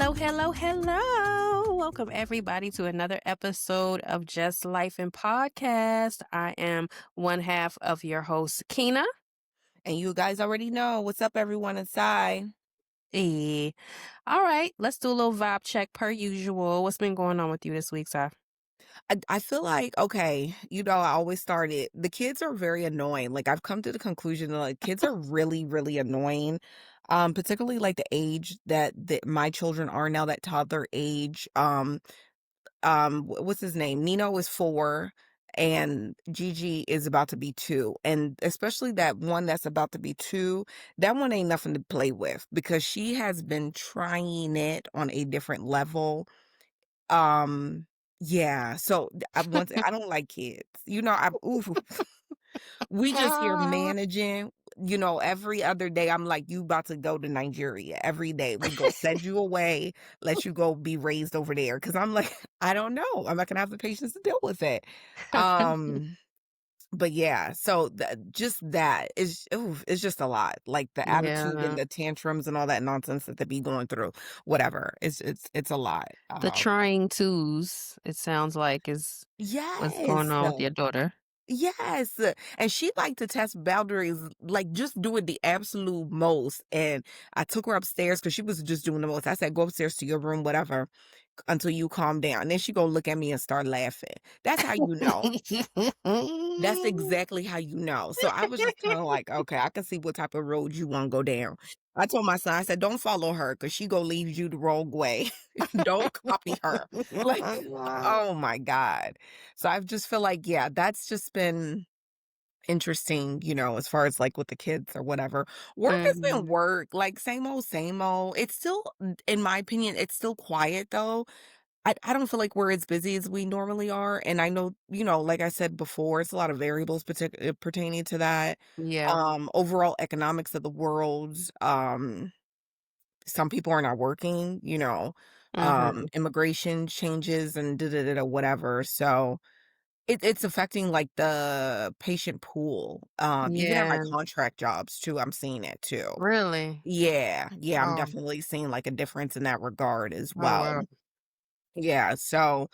Hello, hello, hello. Welcome everybody to another episode of Just Life and Podcast. I am one half of your host, Kina. And you guys already know what's up, everyone inside. Eh. All right, let's do a little vibe check per usual. What's been going on with you this week, sir? I feel like, okay, I always started. The kids are very annoying. Like, I've come to the conclusion that like kids are really, really annoying. Particularly like the age that my children are now, that toddler age. What's his name? Nino is 4 and Gigi is about to be 2. And especially that one that's about to be 2, that one ain't nothing to play with because she has been trying it on a different level. Um, yeah, so I don't like kids. I ooh, we just here managing, every other day I'm like, "You about to go to Nigeria." Every day we go send you away, let you go be raised over there. Because 'cause I'm like, I don't know. I'm not gonna have the patience to deal with it. Um, but yeah, so just that is ooh, it's just a lot. Like the attitude and Yeah, the tantrums and all that nonsense that they be going through, whatever. It's a lot. the trying twos, it sounds like, is what's going Yes. on with your daughter. Yes, and she liked to test boundaries, like, just doing the absolute most, and I took her upstairs because she was just doing the most. I said, "Go upstairs to your room, whatever, until you calm down." And then she go look at me and start laughing. That's how you know. That's exactly how you know. So I was just kinda like, "Okay, I can see what type of road you wanna go down." I told my son, I said, "Don't follow her because she gonna lead you the wrong way. Don't copy her." Like, oh my god. So I just feel like, yeah, that's just been interesting, as far as, like, with the kids or whatever. Work has been Mhm. work, like, same old, same old. It's still, in my opinion, it's still quiet, though. I don't feel like we're as busy as we normally are, and I know, like I said before, it's a lot of variables pertaining to that. Yeah. Overall economics of the world, some people are not working, Mhm. immigration changes and da da da da whatever, so it's affecting, like, the patient pool, even at my Yeah. contract jobs too, I'm seeing it too. Really? Yeah, yeah, I'm Oh, definitely seeing, like, a difference in that regard as oh well. wow. Yeah, so,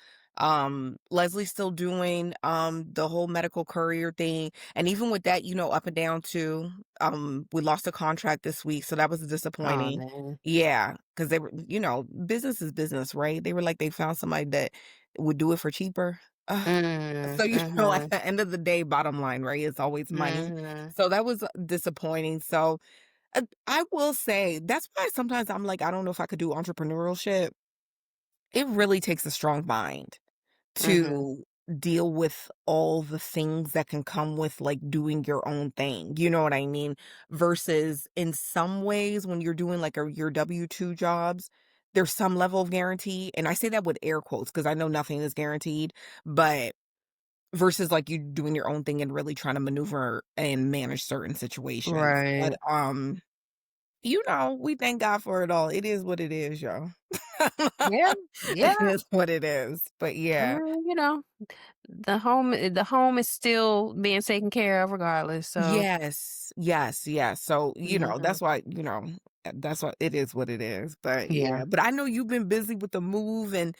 Leslie's still doing, the whole medical courier thing, and even with that, up and down too, we lost a contract this week, so that was Oh disappointing. man. Yeah, because they were business is business, right? They were like, they found somebody that would do it for cheaper. Ugh. Mm, So, at mhm, the end of the day, bottom line, right, it's always money. mhm. So that was disappointing, so, I will say, that's why sometimes I'm like, I don't know if I could do entrepreneurship. It really takes a strong mind Mhm. to deal with all the things that can come with, like, doing your own thing, you know what I mean? Versus in some ways when you're doing, like, your W-2 jobs, there's some level of guarantee, and I say that with air quotes because I know nothing is guaranteed, but versus, like, you doing your own thing and really trying to maneuver and manage certain situations. But, Right. we thank God for it all. It is what it is, y'all. Yeah. It Yeah. is what it is, but I yeah. mean, the home is still being taken care of regardless. So Yes, yes, yes. So, mhm. that's why, that's what it is what it is. But Yeah. yeah, but I know you've been busy with the move and,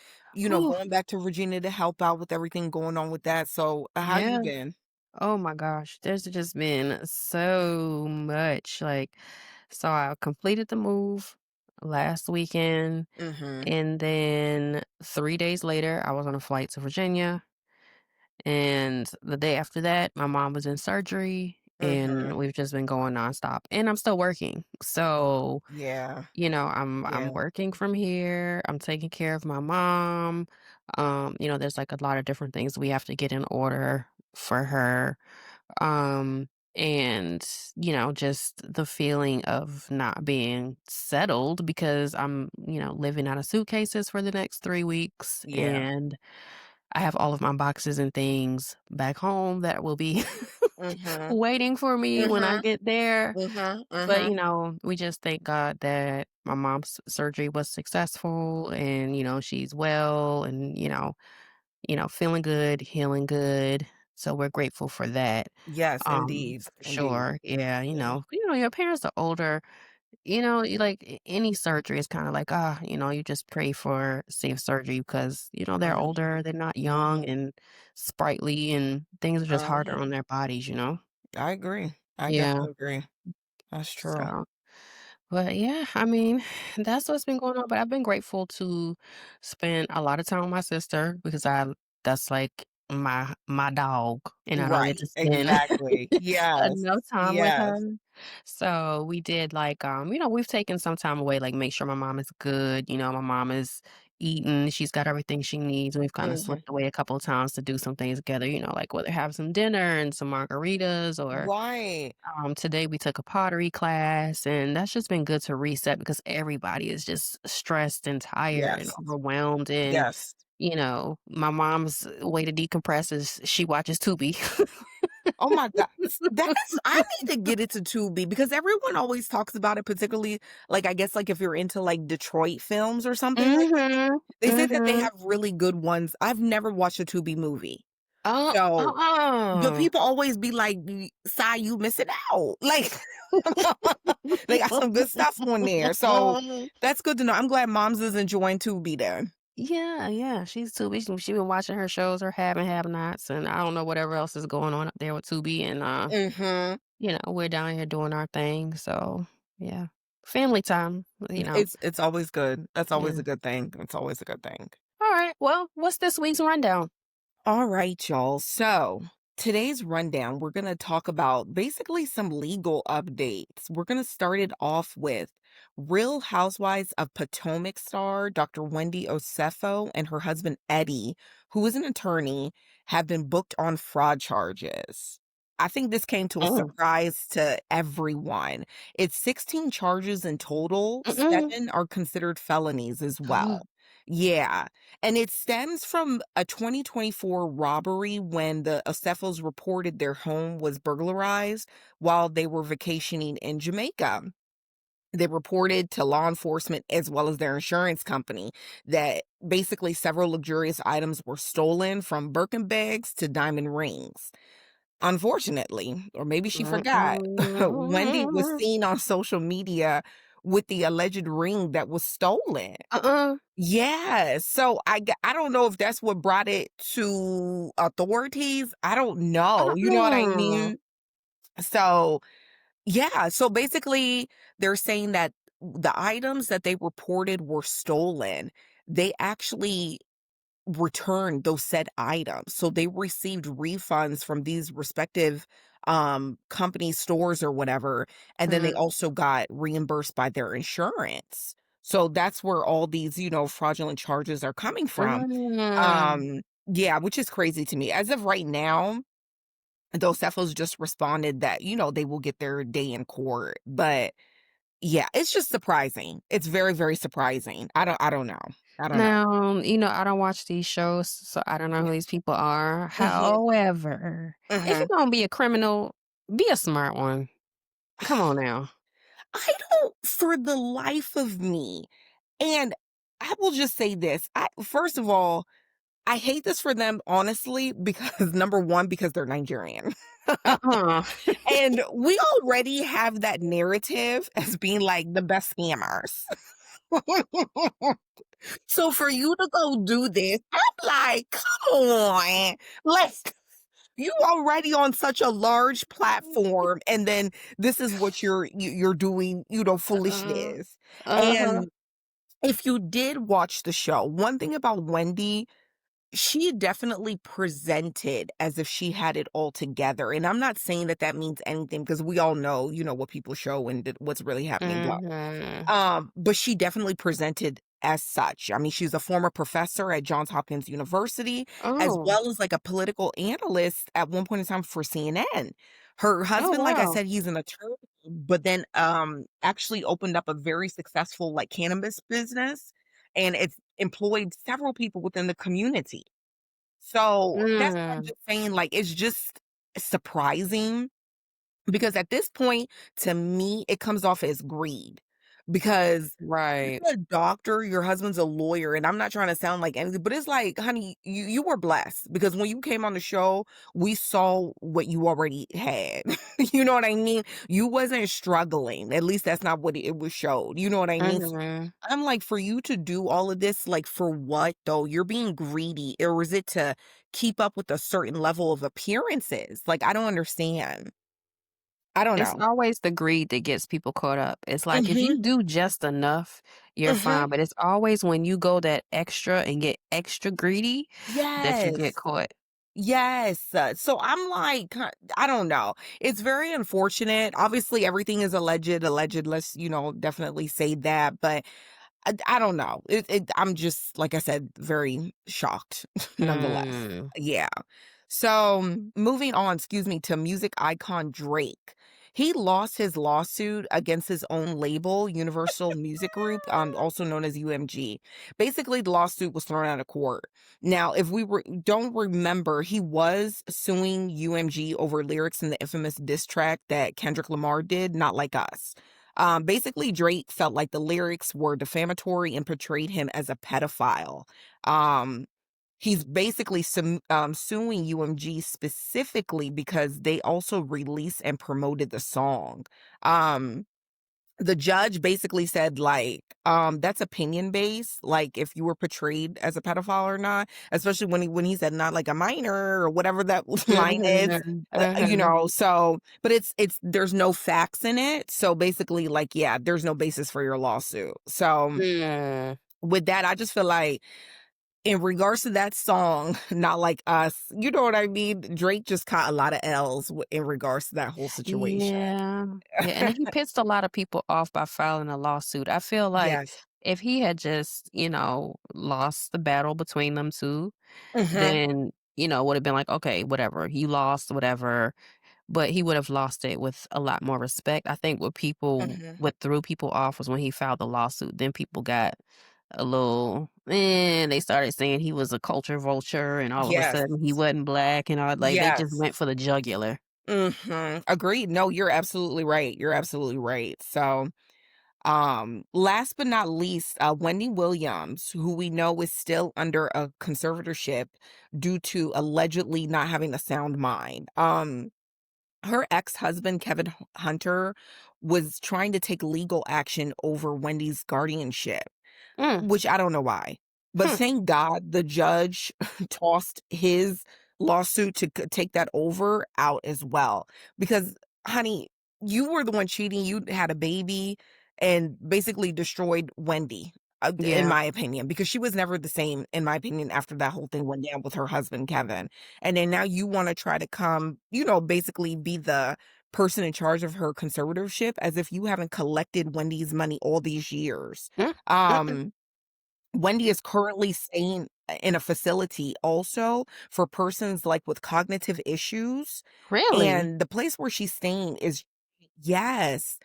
Ooh, going back to Virginia to help out with everything going on with that. So, how you yeah. been? Oh my gosh. There's just been so much. So I completed the move last weekend, Mhm. and then 3 days later I was on a flight to Virginia. And the day after that, my mom was in surgery, and Mhm. we've just been going nonstop. And I'm still working. So, Yeah. I'm Yeah. working from here. I'm taking care of my mom. There's like a lot of different things we have to get in order for her. And just the feeling of not being settled because I'm living out of suitcases for the next 3 weeks, Yeah. and I have all of my boxes and things back home that will be Mhm. waiting for me when I Mhm. get there. Mhm. But, Mhm. we just thank God that my mom's surgery was successful and, she's well and, feeling good, healing good. So we're grateful for that. Yes, indeed. For Indeed. sure. Yeah, Yeah. your parents are older. like any surgery is kind of like, you just pray for safe surgery because, they're Mhm, older, they're not young mhm, and sprightly and things are just harder mhm. on their bodies. I agree. I Yeah. definitely agree. That's true. So, but yeah, I mean, that's what's been going on. But I've been grateful to spend a lot of time with my sister because that's like my dog, and I don't get Right, to spend exactly. Yes, enough time with her. yes. So we did like we've taken some time away, like make sure my mom is good. My mom is eating, she's got everything she needs. And we've kind of Mhm. slipped away a couple of times to do some things together, like whether have some dinner and some margaritas or Right. today we took a pottery class, and that's just been good to reset because everybody is just stressed and tired and Yes, overwhelmed. And, yes. my mom's way to decompress is she watches Tubi. Oh my god, that's I need to get it to Tubi because everyone always talks about it, particularly, like, I guess, like, if you're into, like, Detroit films or something like that. Mhm. They say that they Mhm. have really good ones. I've never watched a Tubi movie. Oh, So, but uh-uh. people always be like, "Sai, you missing out." Like, they got some good stuff on there. So, that's good to know. I'm glad moms is enjoying Tubi then. Yeah, yeah, she's Tubi. She been watching her shows, her have and have-nots, and I don't know whatever else is going on up there with Tubi, and, Mhm. we're down here doing our thing, so, yeah. Family time. It's always good. That's always Yeah. a good thing. It's always a good thing. Alright, well, what's this week's rundown? All right, y'all. So, today's rundown, we're going to talk about basically some legal updates. We're going to start it off with Real Housewives of Potomac star Dr. Wendy Osefo and her husband Eddie, who is an attorney, have been booked on fraud charges. I think this came to a Mm. surprise to everyone. It's 16 charges in total, Mm-mm. 7 are considered felonies as Uh, well. Yeah. And it stems from a 2024 robbery when the Acefos reported their home was burglarized while they were vacationing in Jamaica. They reported to law enforcement as well as their insurance company that basically several luxurious items were stolen from Birkin bags to diamond rings. Unfortunately, or maybe she forgot, Wendy was mm. seen on social media with the alleged ring that was stolen. Uh-uh. Yes. So I don't know if that's what brought it to authorities. I don't know. You know what I Uh-uh. mean? So, yeah. So basically, they're saying that the items that they reported were stolen, they actually returned those said items. So they received refunds from these respective company stores or whatever, and then they Mm. also got reimbursed by their insurance. So that's where all these, fraudulent charges are coming from. Mm. Um yeah, which is crazy to me. As of right now, those Cephals just responded that, they will get their day in court. But yeah, it's just surprising. It's very, very surprising. I don't know. I don't know. Now, I don't watch these shows, so I don't know who these people are. Mhm. However, if Mhm. you're gonna be a criminal, be a smart one. Come on now. I don't for the life of me. And I will just say this. First of all, I hate this for them, honestly, because number one, because they're Nigerian. Uh-uh. And we already have that narrative as being like the best scammers. So for you to go do this, I'm like, come on. Let's you already on such a large platform, and then this is what you're doing, Uh, foolishness. uh-huh. And if you did watch the show, one thing about Wendy, she definitely presented as if she had it all together. And I'm not saying that that means anything because we all know, what people show and what's really happening. Mhm. But she definitely presented as such. I mean, she's a former professor at Johns Hopkins University, as Oh. well as like a political analyst at one point in time for CNN. Her Oh, husband, like I wow. said, he's an attorney, but then actually opened up a very successful like cannabis business, and it's employed several people within the community. So that's what I'm Mm. just saying. Like, it's just surprising because at this point, to me, it comes off as greed. because Right. you're a doctor, your husband's a lawyer, and I'm not trying to sound like anything, but it's like, honey, you were blessed because when you came on the show, we saw what you already had. You know what I mean? You wasn't struggling. At least that's not what it was showed. You know what I mean? Mhm. I'm like, for you to do all of this, like, for what though? You're being greedy, or is it to keep up with a certain level of appearances? Like, I don't understand. I don't It's know. always the greed that gets people caught up. It's like if Mhm. you do just enough, you're Mhm. fine, but it's always when you go that extra and get extra greedy that you get Yes. caught. Yes. So I'm like, I don't know. It's very unfortunate. Obviously, everything is alleged. Alleged. Let's, definitely say that. But I don't know. I'm just, like I said, very shocked nonetheless. Mm. Yeah. So moving on, excuse me, to music icon Drake. He lost his lawsuit against his own label, Universal Music Group, also known as UMG. Basically, the lawsuit was thrown out of court. Now, if don't remember, he was suing UMG over lyrics in the infamous diss track that Kendrick Lamar did, Not Like Us. Basically, Drake felt like the lyrics were defamatory and portrayed him as a pedophile. Um, he's basically suing UMG specifically because they also released and promoted the song. Um, the judge basically said, like, that's opinion based, like, if you were portrayed as a pedophile or not, especially when he said not like a minor or whatever that line is. Mhm. Mhm. So, but it's there's no facts in it. So basically, like, yeah, there's no basis for your lawsuit. So Mm. with that, I just feel like in regards to that song, Not Like Us, you know what I mean? Drake just caught a lot of L's in regards to that whole situation. Yeah. Yeah, and he pissed a lot of people off by filing a lawsuit. I feel like Yes. if he had just, lost the battle between them 2, Hmm. then, would have been like, "Okay, whatever. You lost, whatever." But he would have lost it with a lot more respect. I think Hmm. what threw people off was when he filed the lawsuit, then people got a little they started saying he was a culture vulture and all of a Yes. sudden he wasn't black and all like, they just Yes. went for the jugular. Agreed. No, you're absolutely right. You're absolutely right. So, last but not least, Wendy Williams, who we know is still under a conservatorship due to allegedly not having a sound mind. Her ex-husband, Kevin Hunter, was trying to take legal action over Wendy's guardianship. Mm, Which I don't know why. But hmm, thank God the judge tossed his lawsuit to take that over out as well. Because, honey, you were the one cheating. You had a baby and basically destroyed Wendy, in yeah. my opinion, because she was never the same, in my opinion, after that whole thing went down with her husband, Kevin. And then now you want to try to come, basically be the person in charge of her conservatorship as if you haven't collected Wendy's money all these years. Mm, mm-mm. Um, Wendy is currently staying in a facility also for persons, like, with cognitive issues, Really? and the place where she's staying is, yes,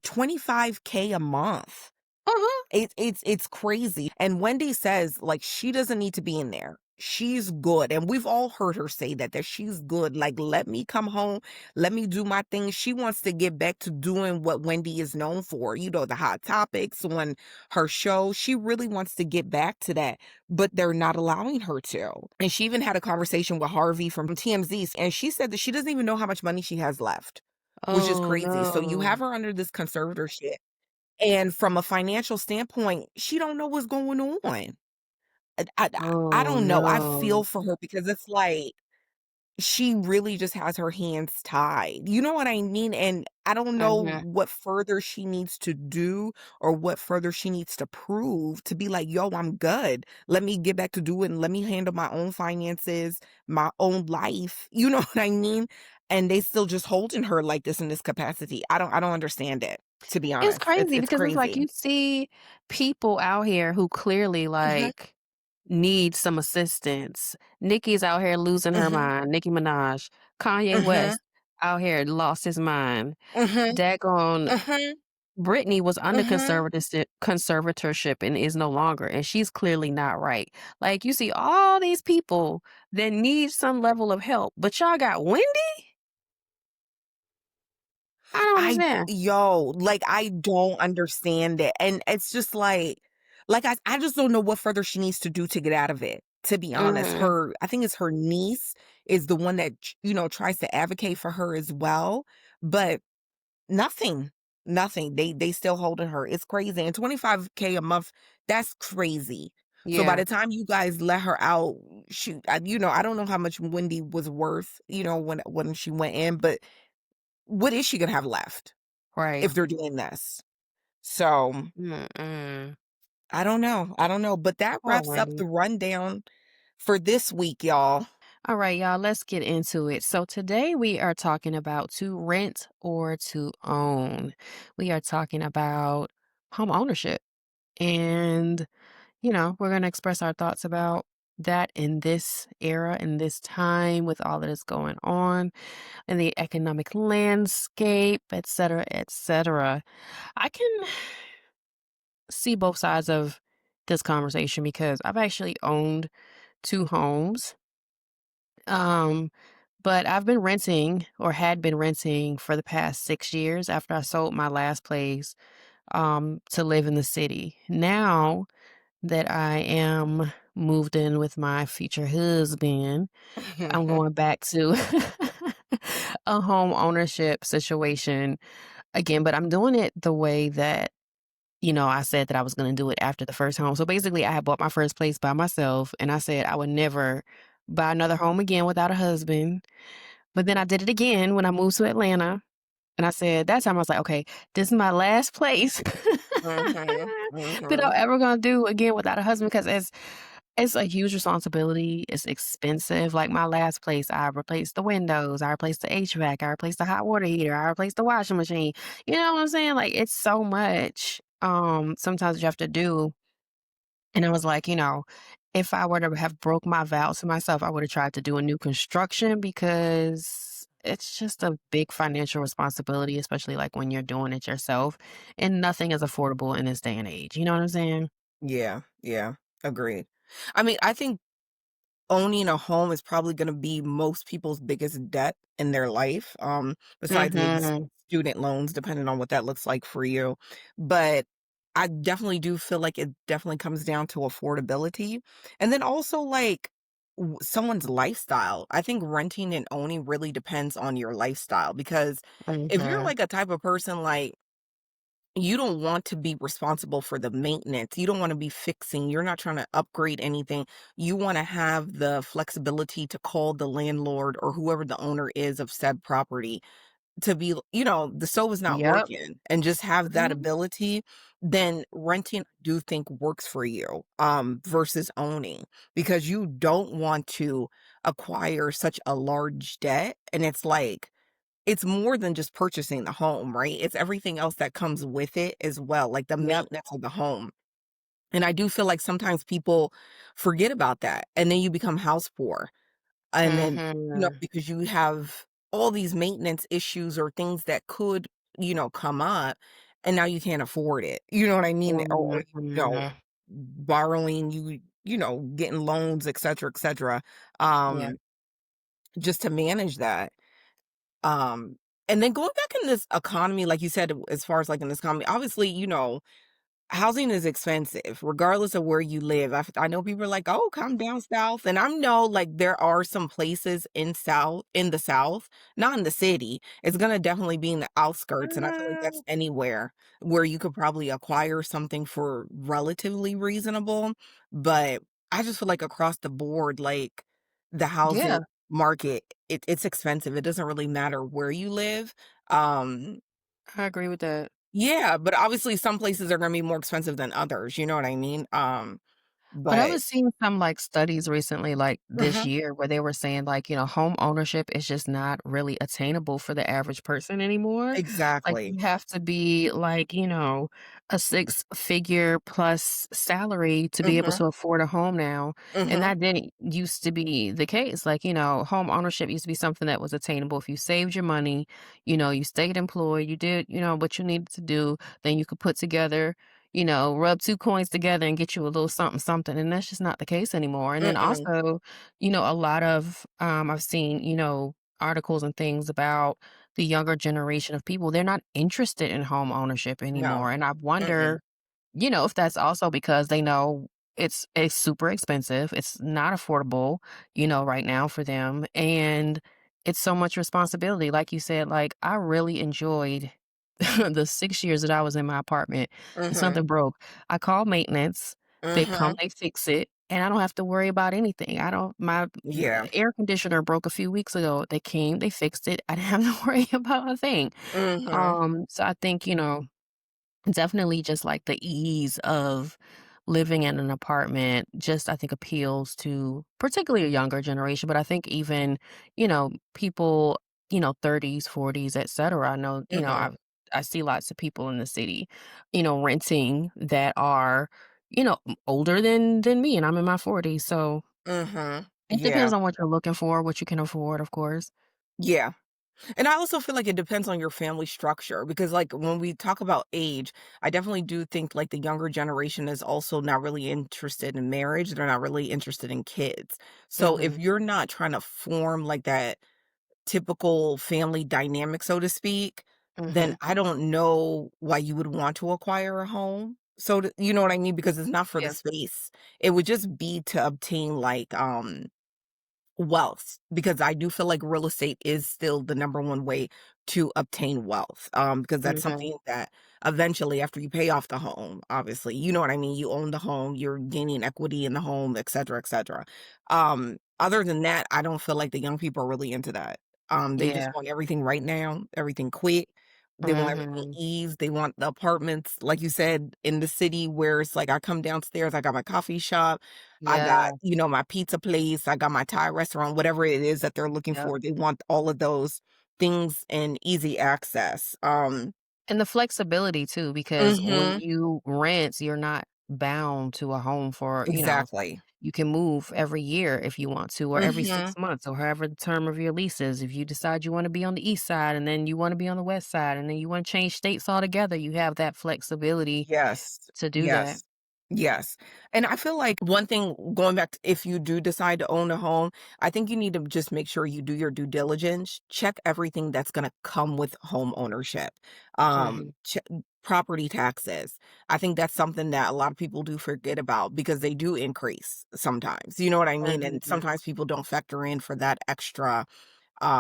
25K a month. Uh-huh. It's crazy, and Wendy says, like, she doesn't need to be in there. She's good, and we've all heard her say that she's good, like, "Let me come home, let me do my thing." She wants to get back to doing what Wendy is known for, the Hot Topics on her show. She really wants to get back to that, but they're not allowing her to, and she even had a conversation with Harvey from TMZ, and she said that she doesn't even know how much money she has left, which is Oh, crazy. So you have no. her under this conservatorship, and from a financial standpoint, she don't know what's going on. I Oh, don't know. I feel no. for her because it's like she really just has her hands tied. You know what I mean? And I don't know Mhm. what further she needs to do or what further she needs to prove to be like, yo, I'm good. Let me get back to doing, let me handle my own finances, my own life. You know what I mean? And they still just holding her like this in this capacity. I don't understand it, to be It's honest. It's crazy it's because it's like crazy. you see people out here who clearly, Mhm, like, need some assistance. Nicki's out here losing her mhm, mind, Nicki Minaj. Kanye mhm, West out here lost his mind. mhm, Daggone mhm, Britney was under mhm. conservatorship and is no longer, and she's clearly not right. Like, you see all these people that need some level of help, but y'all got Wendy? I don't understand. Like, I don't understand it, and it's just like, I just don't know what further she needs to do to get out of it, to be honest. Mhm. I think it's her niece is the one that, tries to advocate for her as well, but nothing, nothing. They still holding her. It's crazy, and 25K a month, that's crazy. So by Yeah, the time you guys let her out, I don't know how much Wendy was worth, when she went in, but what is she gonna have left right. if they're doing this? So, Mm-mm. I don't know, but that wraps up Alrighty. the rundown for this week, y'all. All right, y'all, let's get into it. So today we are talking about to rent or to own. We are talking about home ownership. And, we're going to express our thoughts about that in this era, in this time with all that is going on in the economic landscape, et cetera, et cetera. I can see both sides of this conversation because I've actually owned two homes. Um, but I've been renting or had been renting for the past 6 years after I sold my last place to live in the city. Now that I am moved in with my future husband, I'm going back to a home ownership situation again, but I'm doing it the way that I said that I was gonna do it after the first home. So basically, I had bought my first place by myself, and I said I would never buy another home again without a husband. But then I did it again when I moved to Atlanta, and I said that time I was like, "Okay, this is my last place Mhm, that I'm mhm. ever gonna do again without a husband because it's a huge responsibility. It's expensive. Like my last place, I replaced the windows, I replaced the HVAC, I replaced the hot water heater, I replaced the washing machine. You know what I'm saying? Like it's so much. Sometimes you have to do. And I was like, if I were to have broke my vow to myself, I would have tried to do a new construction because it's just a big financial responsibility, especially like when you're doing it yourself. And nothing is affordable in this day and age. You know what I'm saying? Yeah, yeah, agreed. I mean, I think owning a home is probably gonna be most people's biggest debt in their life, besides maybe Mm-hmm. student loans, depending on what that looks like for you. But I definitely do feel like it definitely comes down to affordability. And then also like someone's lifestyle. I think renting and owning really depends on your lifestyle because if you're Mm-hmm. like a type of person like you don't want to be responsible for the maintenance. You don't wanna be fixing, you're not trying to upgrade anything. You wanna have the flexibility to call the landlord or whoever the owner is of said property to be the stove is not Yep. working and just have that Mhm. ability, then renting, I do think works for you, versus owning because you don't want to acquire such a large debt, and it's like it's more than just purchasing the home, right? It's everything else that comes with it as well, like the Yep. maintenance of the home. And I do feel like sometimes people forget about that and then you become house poor. And then, Mhm. because you have all these maintenance issues or things that could, come up and now you can't afford it. You know what I mean? Or Mhm. borrowing, getting loans, et cetera, Yeah. um, just to manage that. Um, and then going back in this economy, like you said, as far as like in this economy, obviously, housing is expensive regardless of where you live. I know people are like, "Oh, come down south." And I know like there are some places in the south, not in the city. It's gonna definitely be in the outskirts. And I feel like that's Mm, anywhere where you could probably acquire something for relatively reasonable. But I just feel like across the board, like the housing yeah, market, it's expensive. It doesn't really matter where you live. Um, I agree with that. yeah, but obviously some places are gonna be more expensive than others, you know what I mean? But I But was seeing some, like, studies recently, like, this Mhm, year where they were saying, like, home ownership is just not really attainable for the average person anymore. Like, exactly. you have to be, like, a six-figure plus salary to be able Mhm, to afford a home now, and mhm, that didn't used to be the case. Like, home ownership used to be something that was attainable if you saved your money, you stayed employed, you did, what you needed to do, then you could put together rub 2 coins together and get you a little something something, and that's just not the case anymore, and then mm-mm, also, a lot of, I've seen, articles and things about the younger generation of people, they're not interested in home ownership No. anymore, and I Mm-mm. wonder, if that's also because they know it's super expensive, it's not affordable, right now for them, and it's so much responsibility. Like you said, like, I really enjoyed the 6 years that I was in my apartment and Mhm. something broke. I call maintenance, they come, Mhm. they fix it, and I don't have to worry about anything. I don't my Yeah. air conditioner broke a few weeks ago. They came, they fixed it. I didn't have to worry about a thing. Mhm. So I think, definitely just like the ease of living in an apartment just I think appeals to particularly a younger generation, but I think even, people, 30s, 40s, etc. I know, Mhm. I see lots of people in the city, renting that are, older than me and I'm in my 40s. So Mhm. it Yeah. depends on what you're looking for, what you can afford, of course. Yeah. And I also feel like it depends on your family structure because, like, when we talk about age, I definitely do think like the younger generation is also not really interested in marriage. They're not really interested in kids. So if Mhm. you're not trying to form like that typical family dynamic, so to speak, then Mhm. I don't know why you would want to acquire a home. So, you know what I mean? Because it's not for the Yeah. space. It would just be to obtain like, wealth, because I do feel like real estate is still the number one way to obtain wealth, because that's Mhm. something that eventually after you pay off the home, obviously, you know what I mean, you own the home, you're gaining equity in the home, etcetera, etcetera. Other than that, I don't feel like the young people are really into that. They just Yeah. want everything right now, everything quick. They want everything Mhm. ease. They want the apartments, like you said, in the city where it's like I come downstairs, I got my coffee shop, I got, Yeah. my pizza place, I got my Thai restaurant, whatever it is that they're looking Yep. for. They want all of those things in easy access. And the flexibility too, because when Mhm. you rent, you're not bound to a home for, Exactly. you can move every year if you want to, or every Mhm. 6 months, or however the term of your lease is. If you decide you want to be on the east side and then you want to be on the west side and then you want to change states altogether, you have that flexibility Yes. to do that. Yes. Yes. And I feel like one thing going back to if you do decide to own a home, I think you need to just make sure you do your due diligence, check everything that's going to come with home ownership. Mhm. Property taxes. I think that's something that a lot of people do forget about because they do increase sometimes. You know what I mean? And Mhm. sometimes people don't factor in for that extra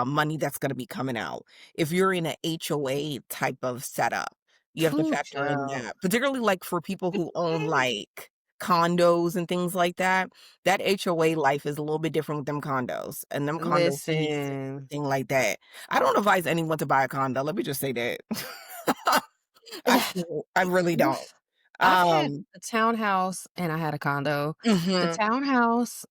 money that's gonna be coming out. If you're in a HOA type of setup, you have to Ooh, factor in child. that, particularly, like, for people who own, like, condos and things like that. That HOA life is a little bit different with them condos, and them condo fees and Listen. everything like that. I don't advise anyone to buy a condo, let me just say that. I really don't. I've had Um a townhouse and I had a condo. The Mhm, townhouse,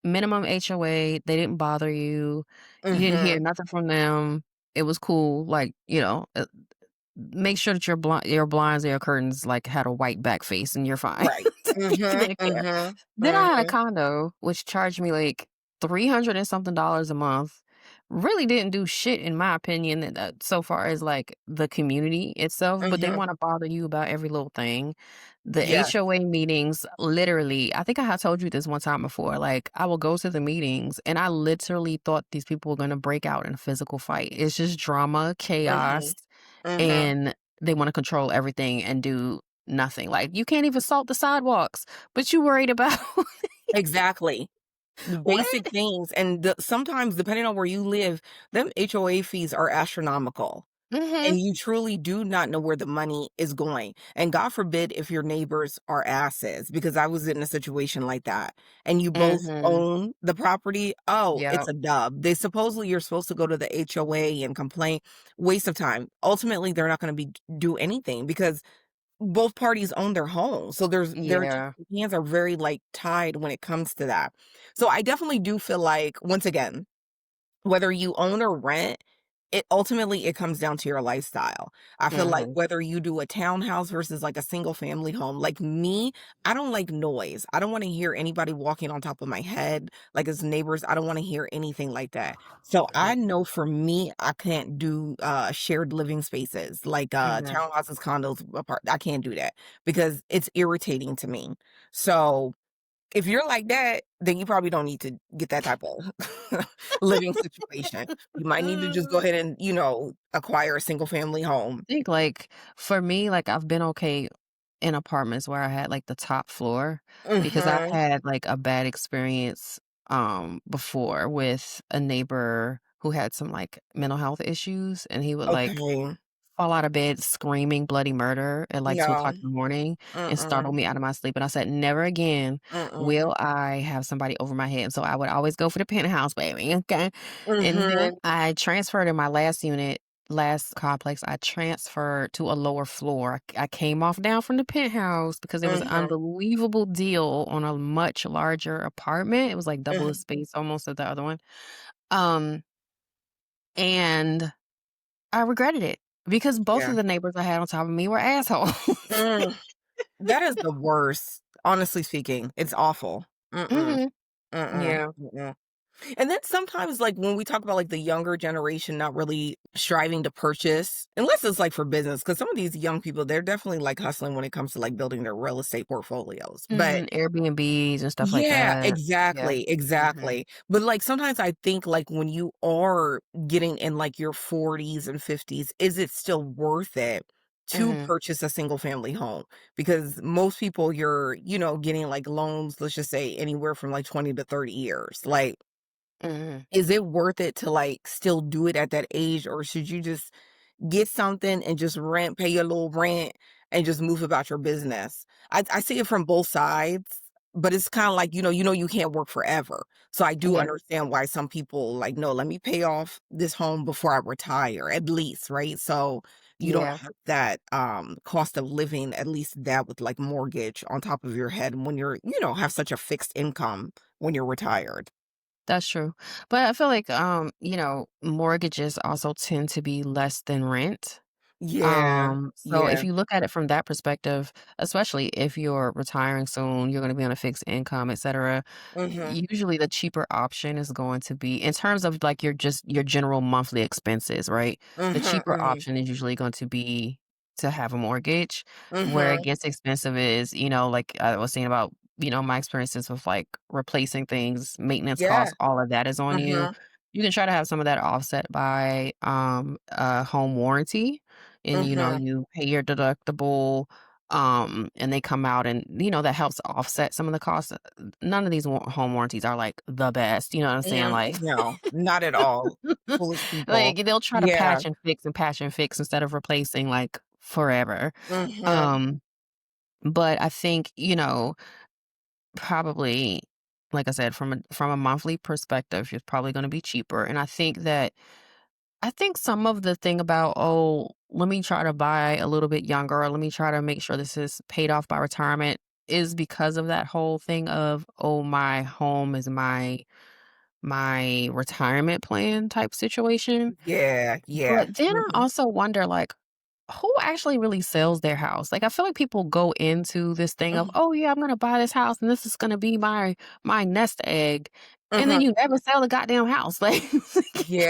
minimum HOA, they didn't bother you. You didn't hear mhm, nothing from them. It was cool. Like, make sure that your blinds or your curtains like had a white back face and you're fine. right. They Mhm, didn't care. mhm, Then I had a mhm, condo which charged me like 300 and something dollars a month. Really didn't do shit in my opinion so far as like the community itself, but they mhm. want to bother you about every little thing. The Yes, HOA meetings, literally, I think I had told you this one time before. Like, I will go to the meetings and I literally thought these people were going to break out in a physical fight. It's just drama, chaos, mhm. Mhm. and they wanna control everything and do nothing. Like, you can't even salt the sidewalks, but you worried about Exactly. The basic what? things, and sometimes, depending on where you live, them HOA fees are astronomical, Mhm, and you truly do not know where the money is going, and God forbid if your neighbors are asses, because I was in a situation like that, and you both mhm. own the property, oh, it's Yep, a dub. They supposedly you're supposed to go to the HOA and complain. Waste of time. Ultimately, they're not gonna be do anything because both parties own their home, so their yeah. hands are very, like, tied when it comes to that. So I definitely do feel like, once again, whether you own or rent, it comes down to your lifestyle. I feel like Mhm, whether you do a townhouse versus, like, a single family home, like me, I don't like noise. I don't wanna hear anybody walking on top of my head, like, as neighbors, I don't wanna hear anything like that. So I mhm, know for me, I can't do, shared living spaces, like, mhm. townhouses, condos, I can't do that because it's irritating to me. So If you're like that, then you probably don't need to get that type of living situation. You might need to just go ahead and, acquire a single family home. Think, like, for me, like, I've been okay in apartments where I had, like, the top floor because I've Mhm. had, like, a bad experience, before with a neighbor who had some, like, mental health issues, and he would, like, Okay. fall out of bed screaming bloody murder at, like, 2 o'clock No. in the morning and Mm-mm. startle me out of my sleep, and I said, "Never again Mm-mm. will I have somebody over my head," so I would always go for the penthouse, baby, okay? And Mhm. then I transferred in my last unit, last complex, I transferred to a lower floor. I came off down from the penthouse because it was an Mhm. unbelievable deal on a much larger apartment. It was, like, double the Mhm. space almost of the other one, um, and I regretted it because both Yeah. of the neighbors I had on top of me were assholes. Mm. That is the worst, honestly speaking. It's awful. Mm-mm. Mhm. Mm-mm. Yeah. Mm-mm. And then sometimes, like, when we talk about, like, the younger generation not really striving to purchase, unless it's, like, for business, because some of these young people, they're definitely, like, hustling when it comes to, like, building their real estate portfolios. But Mhm, Airbnbs and stuff like yeah, that. Yeah. exactly, Mhm. exactly. But, like, sometimes I think, like, when you are getting in, like, your 40s and 50s, is it still worth it to Mhm. purchase a single family home? Because most people you're, getting, like, loans, let's just say anywhere from, like, 20 to 30 years. Like, Mhm. is it worth it to, like, still do it at that age, or should you just get something and just rent, pay your little rent, and just move about your business? I see it from both sides, but it's kinda like, you can't work forever. So I do Yeah. understand why some people like, "No, let me pay off this home before I retire, at least," right? So you don't Yeah. have that, cost of living, at least that with, like, mortgage on top of your head when you're have such a fixed income when you're retired. That's true. But I feel like, mortgages also tend to be less than rent. Yeah, So if yeah. you look at it from that perspective, especially if you're retiring soon, you're gonna be on a fixed income, etcetera, Mhm. usually the cheaper option is going to be in terms of, like, your general monthly expenses, right? The Mhm, cheaper mhm. option is usually going to be to have a mortgage. Where it Mhm. gets expensive is, like I was saying about, my experiences with, like, replacing things, maintenance Yeah. costs, all of that is on you. Mhm. You can try to have some of that offset by, a home warranty, and, Mhm. you pay your deductible, and they come out and, that helps offset some of the costs. None of these home warranties are, like, the best, you know what I'm saying? Like No, not at all. Foolish people. like, they'll try to Yeah. patch and fix instead of replacing, like, forever. Mhm. Um, but I think, probably, like I said, from a monthly perspective, it's probably gonna be cheaper, and I think some of the thing about, "Oh, let me try to buy a little bit younger, or let me try to make sure this is paid off by retirement," is because of that whole thing of, "Oh, my home is my retirement plan," type situation. Yeah, yeah. But then I Mhm. also wonder, like, who actually really sells their house? Like, I feel like people go into this thing of, Mhm. "Oh, yeah, I'm gonna buy this house, and this is gonna be my nest egg," and then Mhm. you never sell the goddamn house. Like,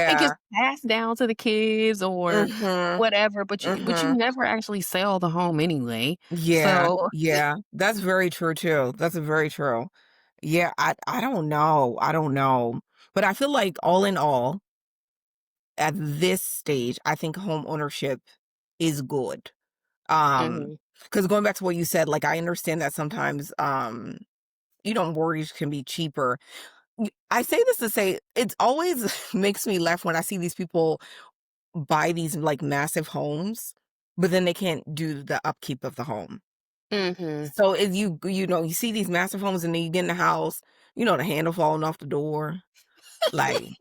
it gets Yeah. passed down to the kids or Mhm. whatever, but you Mhm. never actually sell the home anyway. Yeah, So yeah. That's very true too. That's very true. Yeah, I don't know. I don't know. But I feel like all in all, at this stage, I think home ownership is good. Mhm, Because going back to what you said, like, I understand that sometimes, mortgage can be cheaper. I say this to say it's always makes me laugh when I see these people buy these, like, massive homes, but then they can't do the upkeep of the home. mhm. So, if you see these massive homes and then you get in the house, the handle falling off the door, like,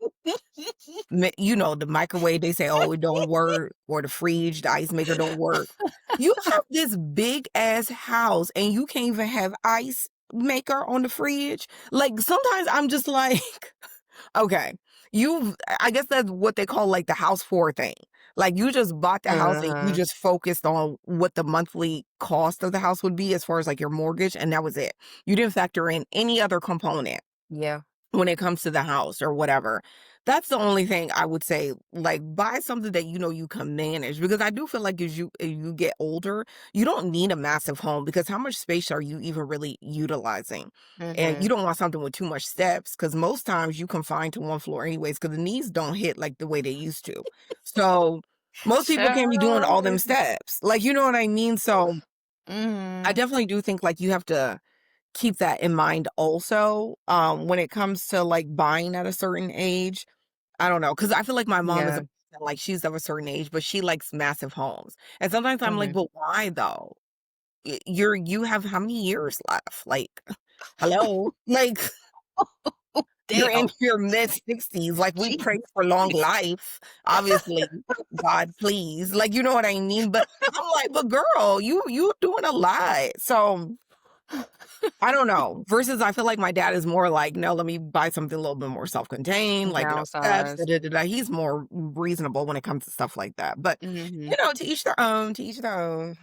the microwave, they say, "Oh, it don't work," or the fridge, the ice maker don't work. You have this big ass house and you can't even have ice maker on the fridge? Like, sometimes I'm just like, "Okay, I guess that's what they call, like, the house poor thing." Like, you just bought the house and you Uh-huh. just focused on what the monthly cost of the house would be as far as, like, your mortgage, and that was it. You didn't factor in any other component. Yeah. when it comes to the house or whatever. That's the only thing I would say, like, buy something that you know you can manage, because I do feel like as you get older, you don't need a massive home, because how much space are you even really utilizing? And you Mhm. don't want something with too much steps, because most times you confine to one floor anyways, because the knees don't hit like the way they used to. So most people can't be doing all them Child. steps. Like, you know what I mean? So I Mhm. definitely do think like you have to keep that in mind also, when it comes to, like, buying at a certain age. I don't know, because I feel like my mom is Yeah. a like, she's of a certain age, but she likes massive homes, and sometimes I'm like, Mhm. "But why though? You have how many years left? Like, hello? Like, you're in Damn. your mid-60s, like, we Jesus pray for long Christ. life, obviously, God, please." Like, you know what I mean? But I'm like, "But girl, you doing a lot." So I don't know. Versus I feel like my dad is more like, "No, let me buy something a little bit more self-contained, like no steps, da, Downsize. da, da, da." He's more reasonable when it comes to stuff like that. But, Mhm. to each their own, to each their own.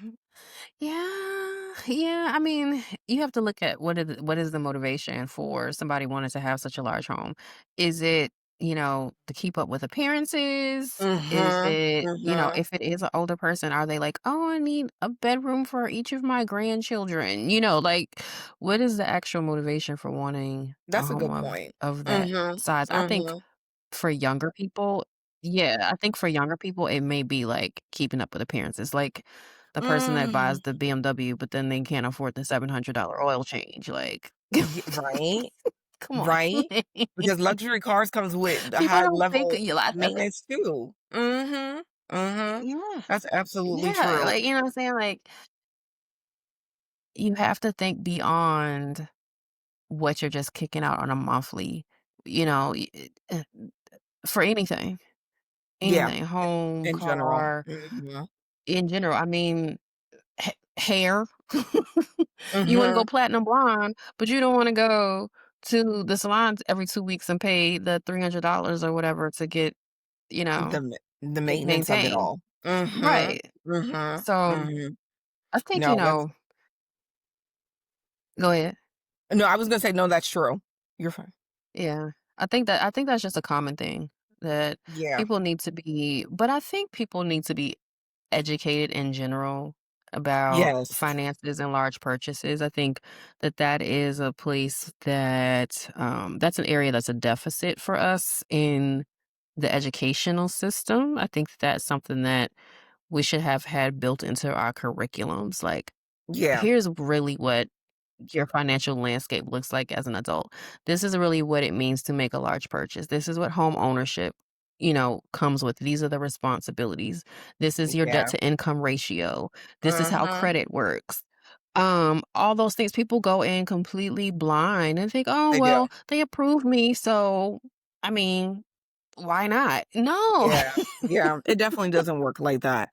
Yeah, yeah. I mean, you have to look at what is the motivation for somebody wanting to have such a large home. Is it, to keep up with appearances? Is Mhm, it, mhm. if it is an older person, are they like, oh, I need a bedroom for each of my grandchildren? Like, what is the actual motivation for wanting a That's a home good of point. that Mhm, size? I think mhm. for younger people, yeah, I think for younger people, it may be, like, keeping up with appearances, like, the person that Mm, buys the BMW, but then they can't afford the $700 oil change, like, right, come on. right. Because luxury cars comes with the People high don't think level you lot maintenance too. Mhm, mhm. Yeah, That's absolutely yeah, true. like, you know what I'm saying? Like, you have to think beyond what you're just kicking out on a monthly, for anything, Yeah, home, in general. car, Mhm. in general. I mean, hair. You wanna go Mhm. platinum blonde, but you don't wanna go to the salon every 2 weeks and pay the $300 or whatever to get, you know, The it maintenance of it maintained. all. Mhm. Right. Mhm. So, Mhm. I think, No, that's go ahead. no, I was gonna say, no, that's true. You're fine. Yeah. I think that's just a common thing that Yeah. people need to be, but I think people need to be educated in general about Yes. finances and large purchases. I think that that is a place that that's an area that's a deficit for us in the educational system. I think that's something that we should have had built into our curriculums. Like, Yeah. here's really what your financial landscape looks like as an adult. This is really what it means to make a large purchase. This is what home ownership, comes with. These are the responsibilities. This is your debt Yeah. to income ratio. This is how Mhm. credit works. All those things people go in completely blind and think, "Oh, They do. well, they approved me, so I mean, why not?" No. Yeah. Yeah. It definitely doesn't work like that.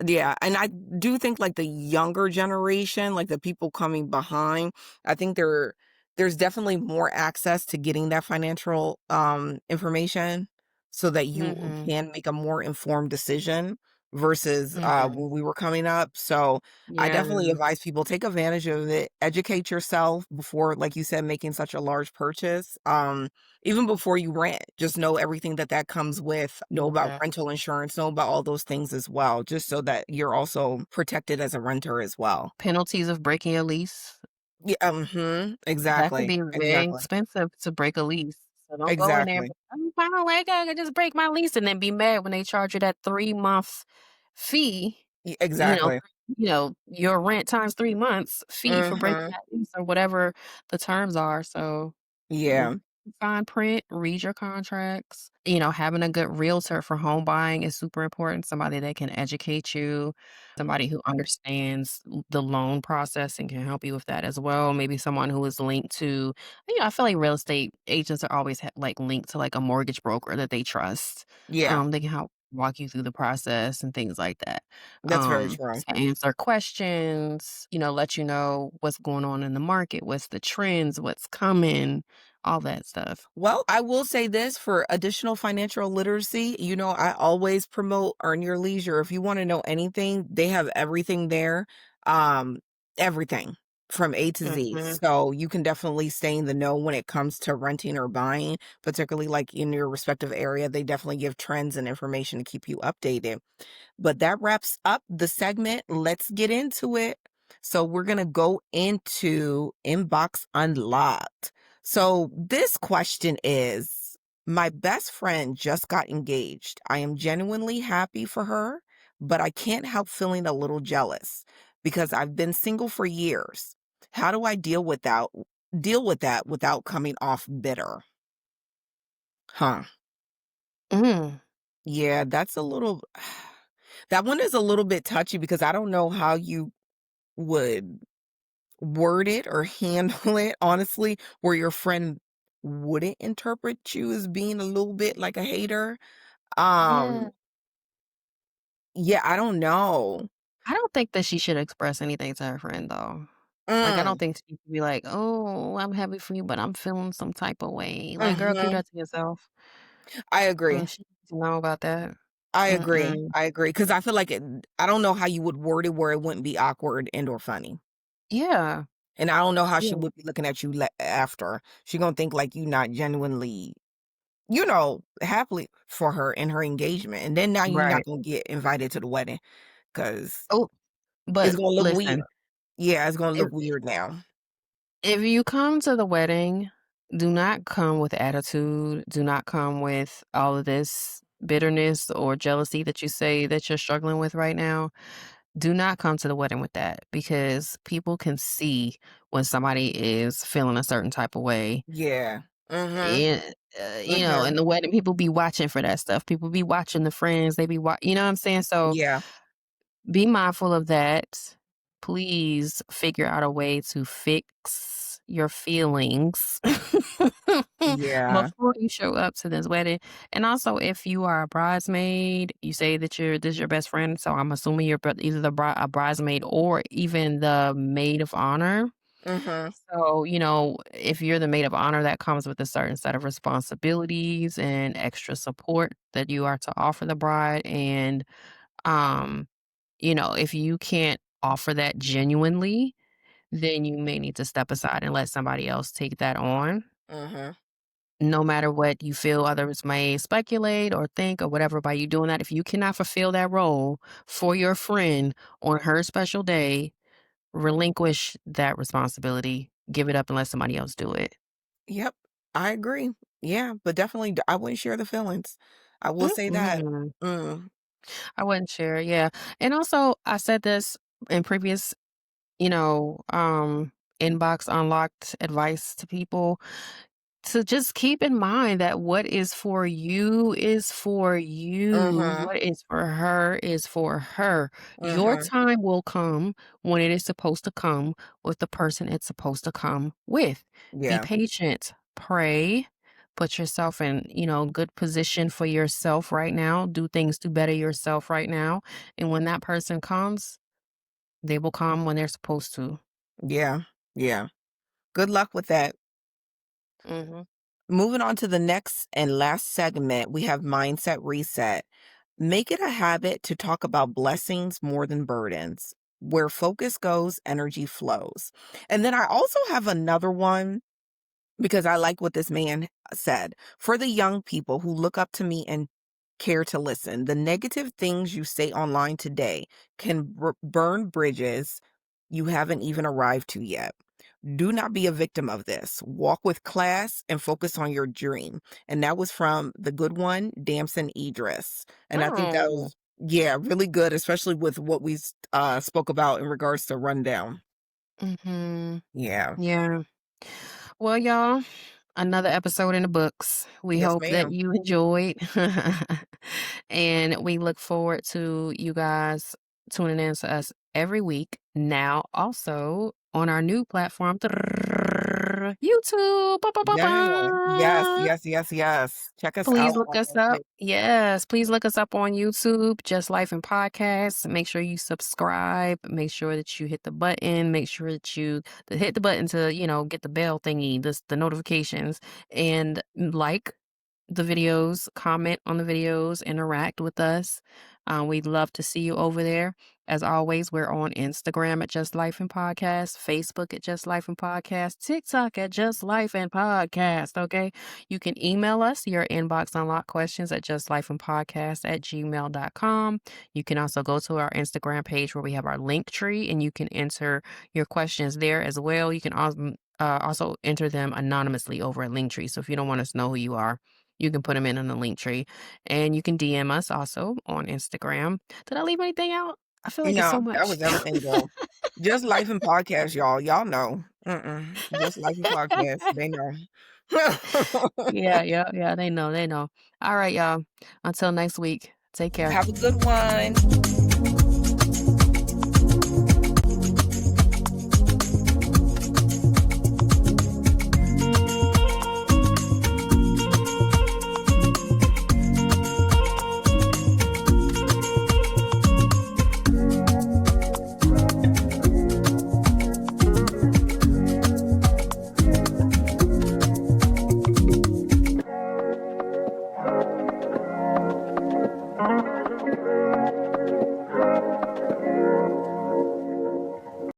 Yeah, and I do think, like, the younger generation, like, the people coming behind, I think there's definitely more access to getting that financial, information so that you Mhm. can make a more informed decision versus, Mhm. when we were coming up. So, I Yeah. definitely advise people, take advantage of it, educate yourself before, like you said, making such a large purchase. Even before you rent, just know everything that comes with, know about Yeah. rental insurance, know about all those things as well, just so that you're also protected as a renter as well. Penalties of breaking a lease. Yeah, mhm, That could exactly, be very exactly, expensive to break a lease. So don't go in there and exactly, be, "I'm fine, like, I could just break my lease," and then be mad when they charge you that 3-month fee, you know exactly. your rent times 3 months fee for breaking Mhm, that lease or whatever the terms are. So, r yeah, fine print, read your contracts. Having a good realtor for home buying is super important, somebody that can educate you, somebody who understands the loan process and can help you with that as well. Maybe someone who is linked to, I feel like real estate agents are always like linked to like a mortgage broker that they trust. yeah, They can help walk you through the process and things like that. that's very true. Answer questions, let you know what's going on in the market, what's the trends, what's coming, all that stuff. Well, I will say this, for additional financial literacy, I always promote Earn Your Leisure. If you wanna know anything, they have everything there, um, everything. from A to Z. Mhm. So you can definitely stay in the know when it comes to renting or buying, particularly like in your respective area. They definitely give trends and information to keep you updated. But that wraps up the segment. Let's get into it. So we're going to go into Inbox Unlocked. So this question is, my best friend just got engaged. I am genuinely happy for her, but I can't help feeling a little jealous because I've been single for years. How do I deal with that without coming off bitter? Huh. Mm. Yeah, that's a little that one is a little bit touchy because I don't know how you would word it or handle it, honestly, where your friend wouldn't interpret you as being a little bit like a hater. Yeah. Um, yeah, I don't know. I don't think that she should express anything to her friend, though. Like, I don't Mm, think she should be like, "Oh, I'm happy for you, but I'm feeling some type of way." Like, girl, keep mhm. that to yourself. I agree. She needs to know about that. I agree. Mm-mm. I agree because I feel like I don't know how you would word it where it wouldn't be awkward and or funny. Yeah. And I don't know how she Yeah. would be looking at you after. She gonna think like you not genuinely, happily for her in her engagement, and then now you're not Right. gonna get invited to the wedding because Oh, it's but gonna look weird. listen, Yeah, it's gonna if look weird now. if you come to the wedding, do not come with attitude. Do not come with all of this bitterness or jealousy that you say that you're struggling with right now. Do not come to the wedding with that because people can see when somebody is feeling a certain type of way. Yeah. Mhm. And, Mhm. in the wedding, people be watching for that stuff. People be watching the friends. They be you know what I'm saying? So Yeah. be mindful of that. Please figure out a way to fix your feelings Yeah. before you show up to this wedding. And also, if you are a bridesmaid, you say that this is your best friend. So I'm assuming you're either a bridesmaid or even the maid of honor. Mhm. So, if you're the maid of honor, that comes with a certain set of responsibilities and extra support that you are to offer the bride. And um, if you can't offer that genuinely, then you may need to step aside and let somebody else take that on. Mhm. No matter what you feel others may speculate or think or whatever by you doing that, if you cannot fulfill that role for your friend on her special day, relinquish that responsibility. Give it up and let somebody else do it. Yep. I agree. Yeah, but definitely I wouldn't share the feelings. I will say that. Mm-mm. Mm. I wouldn't share, yeah. And also, I said this in previous, you know, um, inbox unlocked advice to people to just keep in mind that what is for you is for you. Mhm. What is for her is for her. Your Mhm. time will come when it is supposed to come with the person it's supposed to come with. Be Yeah. patient, pray, put yourself in, good position for yourself right now. Do things to better yourself right now. And when that person comes, they will come when they're supposed to. Yeah. Yeah. Good luck with that. Mhm. Moving on to the next and last segment, we have mindset reset. Make it a habit to talk about blessings more than burdens. Where focus goes, energy flows. And then I also have another one because I like what this man said. For the young people who look up to me and care to listen, the negative things you say online today can burn bridges you haven't even arrived to yet. Do not be a victim of this. Walk with class and focus on your dream. And that was from the good one, Damson Idris. And I think that Oh. was, yeah, really good, especially with what we spoke about in regards to rundown. Mhm. Yeah. Yeah. Well, y'all, another episode in the books. We Yes, hope that ma'am. you enjoyed. And we look forward to you guys tuning in to us every week. Now, also on our new platform, YouTube. Ba, ba, ba, Yeah. Yes, ba. yes, yes, yes. Check us Please out look on us those up. things. Yes, please look us up on YouTube, Just Life and Podcasts. Make sure you subscribe. Make sure that you hit the button. Make sure that you hit the button to, get the bell thingy, the notifications, and like the videos, comment on the videos, interact with us. We'd love to see you over there. As always, we're on Instagram at Just Life and Podcast, Facebook at Just Life and Podcast, TikTok at Just Life and Podcast, okay? You can email us your inbox unlock questions at justlifeandpodcast@gmail.com. You can also go to our Instagram page where we have our link tree and you can enter your questions there as well. You can also enter them anonymously over a link tree. So if you don't want us to know who you are, you can put them in on the link tree. And you can DM us also on Instagram. Did I leave anything out? I feel like it's so No, that much. was everything, girl. Just Life and Podcast, y'all. Y'all know. Just Life and Podcast, they know. Yeah, yeah, yeah, they know, they know. All right, y'all. Until next week, take care. Have a good one.